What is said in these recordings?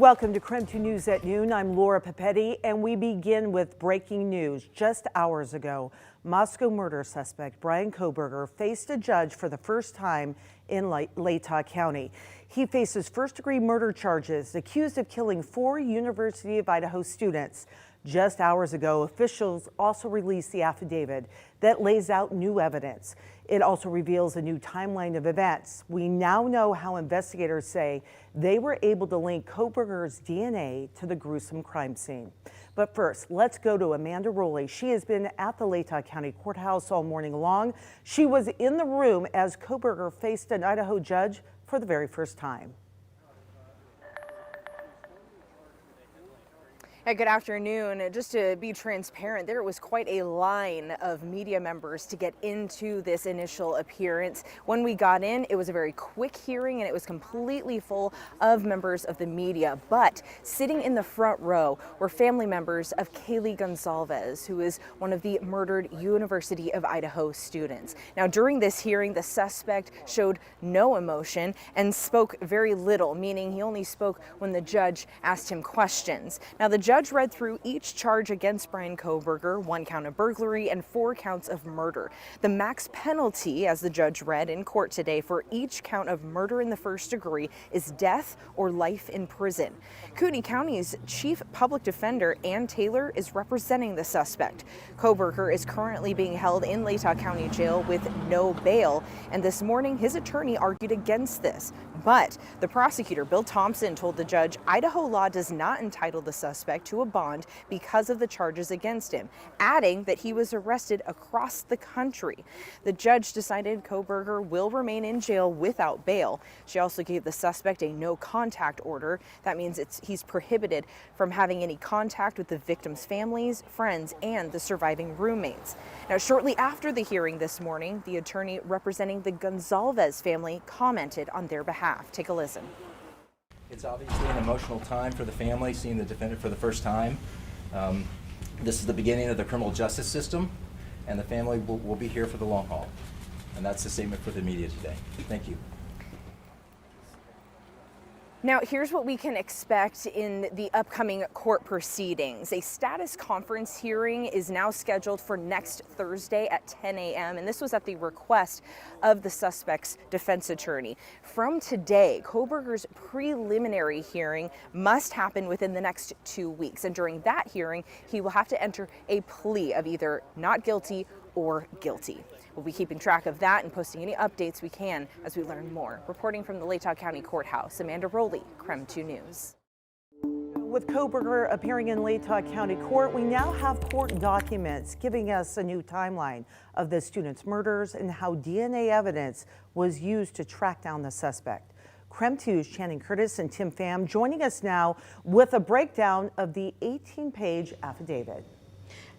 Welcome to KREM 2 News at Noon. I'm Laura Papetti, and we begin with breaking news. Just hours ago, Moscow murder suspect Bryan Kohberger faced a judge for the first time in Latah County. He faces first-degree murder charges, accused of killing 4 University of Idaho students. Just hours ago, officials also released the affidavit that lays out new evidence. It also reveals a new timeline of events. We now know how investigators say they were able to link Kohberger's DNA to the gruesome crime scene. But first, let's go to Amanda Rowley. She has been at the Latah County Courthouse all morning long. She was in the room as Kohberger faced an Idaho judge for the very first time. Hey, good afternoon. Just to be transparent, there was quite a line of media members to get into this initial appearance. When we got in, it was a very quick hearing and it was completely full of members of the media. But sitting in the front row were family members of Kaylee Gonzalez, who is one of the murdered University of Idaho students. Now, during this hearing, the suspect showed no emotion and spoke very little, meaning he only spoke when the judge asked him questions. Now, the judge read through each charge against Bryan Kohberger, 1 count of burglary and 4 counts of murder. The max penalty, as the judge read in court today, for each count of murder in the first degree is death or life in prison. Cooney County's chief public defender, Ann Taylor, is representing the suspect. Kohberger is currently being held in Latah County Jail with no bail, and this morning his attorney argued against this. But the prosecutor, Bill Thompson, told the judge Idaho law does not entitle the suspect to a bond because of the charges against him, adding that he was arrested across the country. The judge decided Kohberger will remain in jail without bail. She also gave the suspect a no contact order. That means he's prohibited from having any contact with the victims' families, friends, and the surviving roommates. Now, shortly after the hearing this morning, the attorney representing the Gonzalez family commented on their behalf. Take a listen. It's obviously an emotional time for the family, seeing the defendant for the first time. This is the beginning of the criminal justice system, and the family will be here for the long haul. And that's the statement for the media today. Thank you. Now, here's what we can expect in the upcoming court proceedings. A status conference hearing is now scheduled for next Thursday at 10 a.m., and this was at the request of the suspect's defense attorney. From today, Kohberger's preliminary hearing must happen within the next 2 weeks, and during that hearing, he will have to enter a plea of either not guilty or guilty. We'll be keeping track of that and posting any updates we can as we learn more. Reporting from the Latah County Courthouse, Amanda Rowley, KREM 2 News. With Kohberger appearing in Latah County Court, we now have court documents giving us a new timeline of the students' murders and how DNA evidence was used to track down the suspect. KREM 2's Channing Curtis and Tim Pham joining us now with a breakdown of the 18-page affidavit.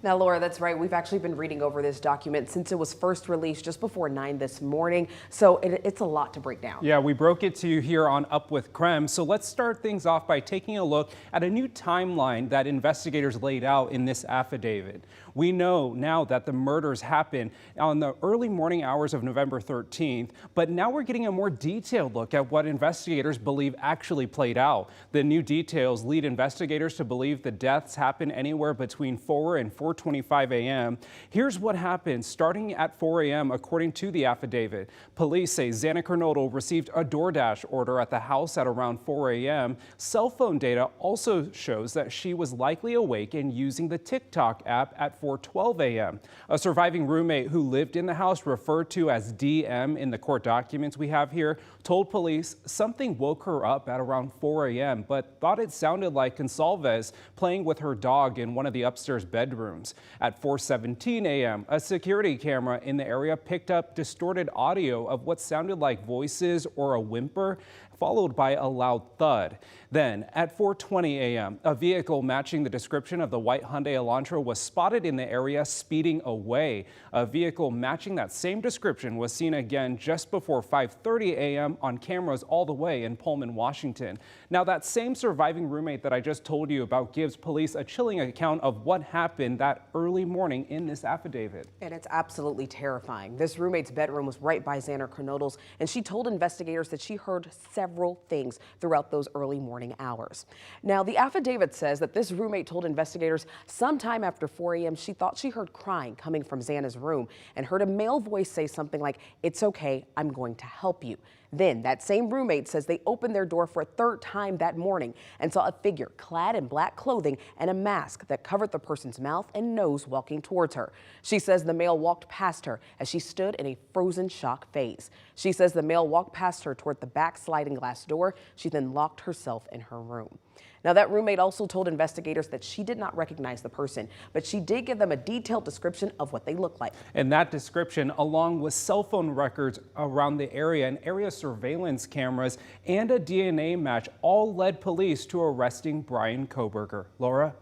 Now, Laura, that's right. We've actually been reading over this document since it was first released just before 9 this morning. So it's a lot to break down. Yeah, we broke it to you here on Up with KREM. So let's start things off by taking a look at a new timeline that investigators laid out in this affidavit. We know now that the murders happened on the early morning hours of November 13th, but now we're getting a more detailed look at what investigators believe actually played out. The new details lead investigators to believe the deaths happened anywhere between 4 and 4:25 a.m. Here's what happened starting at 4 a.m. according to the affidavit. Police say Xana Kernodle received a DoorDash order at the house at around 4 a.m. Cell phone data also shows that she was likely awake and using the TikTok app at 4:12 a.m. A surviving roommate who lived in the house, referred to as DM in the court documents we have here, told police something woke her up at around 4 a.m. but thought it sounded like Gonzalez playing with her dog in one of the upstairs bedrooms. At 4:17 a.m., a security camera in the area picked up distorted audio of what sounded like voices or a whimper, followed by a loud thud. Then at 4:20 a.m., a vehicle matching the description of the white Hyundai Elantra was spotted in the area speeding away. A vehicle matching that same description was seen again just before 5:30 a.m. on cameras all the way in Pullman, Washington. Now, that same surviving roommate that I just told you about gives police a chilling account of what happened that early morning in this affidavit. And it's absolutely terrifying. This roommate's bedroom was right by Xana Kernodle's, and she told investigators that she heard several several things throughout those early morning hours. Now, the affidavit says that this roommate told investigators sometime after 4 a.m. she thought she heard crying coming from Xana's room and heard a male voice say something like, "It's okay, I'm going to help you." Then that same roommate says they opened their door for a third time that morning and saw a figure clad in black clothing and a mask that covered the person's mouth and nose walking towards her. She says the male walked past her as she stood in a frozen shock phase. She says the male walked past her toward the back sliding glass door. She then locked herself in her room. Now, that roommate also told investigators that she did not recognize the person, but she did give them a detailed description of what they looked like. And that description, along with cell phone records around the area and area surveillance cameras and a DNA match, all led police to arresting Bryan Kohberger. Laura?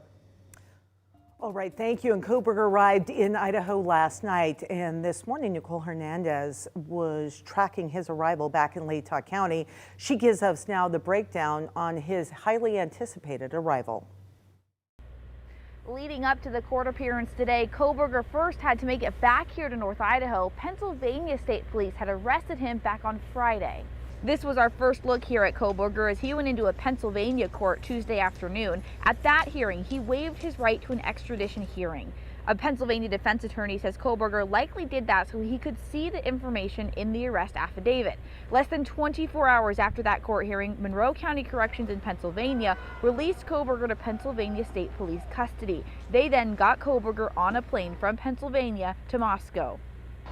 All right, thank you. And Kohberger arrived in Idaho last night, and this morning Nicole Hernandez was tracking his arrival back in Latah County. She gives us now the breakdown on his highly anticipated arrival. Leading up to the court appearance today, Kohberger first had to make it back here to North Idaho. Pennsylvania State Police had arrested him back on Friday. This was our first look here at Kohberger as he went into a Pennsylvania court Tuesday afternoon. At that hearing, he waived his right to an extradition hearing. A Pennsylvania defense attorney says Kohberger likely did that so he could see the information in the arrest affidavit. Less than 24 hours after that court hearing, Monroe County Corrections in Pennsylvania released Kohberger to Pennsylvania State Police custody. They then got Kohberger on a plane from Pennsylvania to Moscow.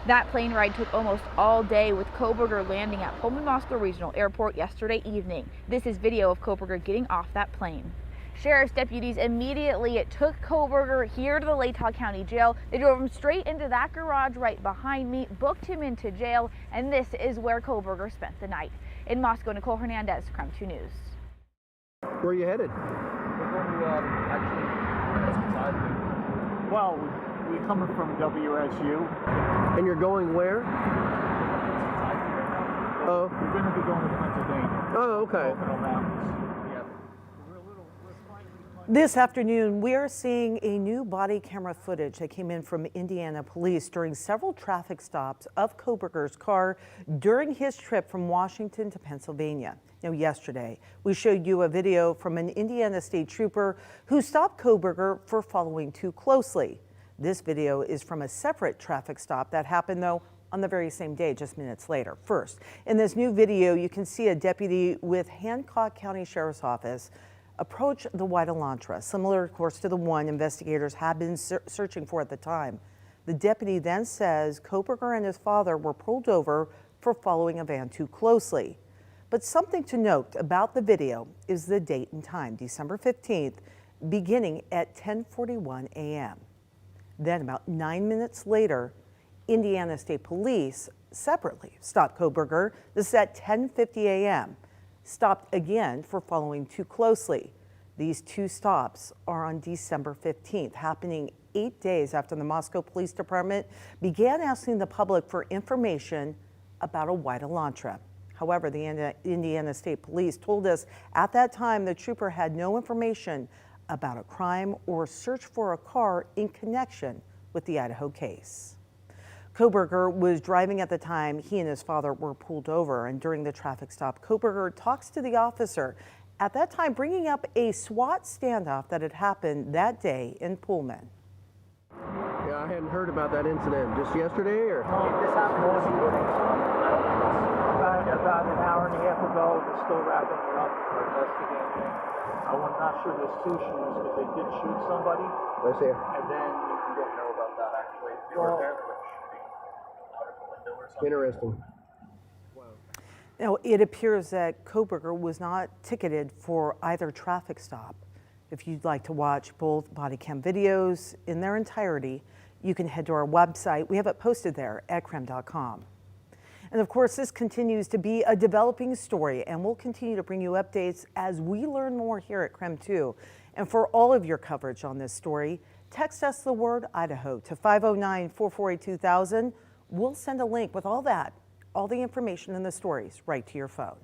That plane ride took almost all day, with Kohberger landing at Pullman-Moscow Regional Airport yesterday evening. This is video of Kohberger getting off that plane. Sheriff's deputies immediately took Kohberger here to the Latah County Jail. They drove him straight into that garage right behind me, booked him into jail, and this is where Kohberger spent the night. In Moscow, Nicole Hernandez, KREM 2 News. Where are you headed? We're going to well, we're coming from WSU. And you're going where? Oh. We're going to be going to Pennsylvania. Oh, okay. This afternoon, we are seeing a new body camera footage that came in from Indiana police during several traffic stops of Kohberger's car during his trip from Washington to Pennsylvania. Now, yesterday, we showed you a video from an Indiana state trooper who stopped Kohberger for following too closely. This video is from a separate traffic stop that happened, though, on the very same day, just minutes later. First, in this new video, you can see a deputy with Hancock County Sheriff's Office approach the white Elantra, similar, of course, to the one investigators had been searching for at the time. The deputy then says Kohberger and his father were pulled over for following a van too closely. But something to note about the video is the date and time, December 15th, beginning at 10:41 a.m. Then about 9 minutes later, Indiana State Police separately stopped Kohberger. This is at 10:50 a.m. Stopped again for following too closely. These two stops are on December 15th, happening 8 days after the Moscow Police Department began asking the public for information about a white Elantra. However, the Indiana State Police told us at that time the trooper had no information about a crime or search for a car in connection with the Idaho case. Kohberger was driving at the time he and his father were pulled over, and during the traffic stop, Kohberger talks to the officer, at that time bringing up a SWAT standoff that had happened that day in Pullman. Yeah, I hadn't heard about that incident. Just yesterday, or? This happened about an hour and a half ago. They're still wrapping it up for investigating. I'm not sure there's two shooters because they did shoot somebody. Let's see. And then you don't know about that actually. They were there, they were shooting out of the window or something. Interesting. Now, it appears that Kohberger was not ticketed for either traffic stop. If you'd like to watch both body cam videos in their entirety, you can head to our website. We have it posted there at KREM.com. And of course, this continues to be a developing story, and we'll continue to bring you updates as we learn more here at KREM 2. And for all of your coverage on this story, text us the word Idaho to 509-448-2000. We'll send a link with all that, all the information in the stories right to your phone.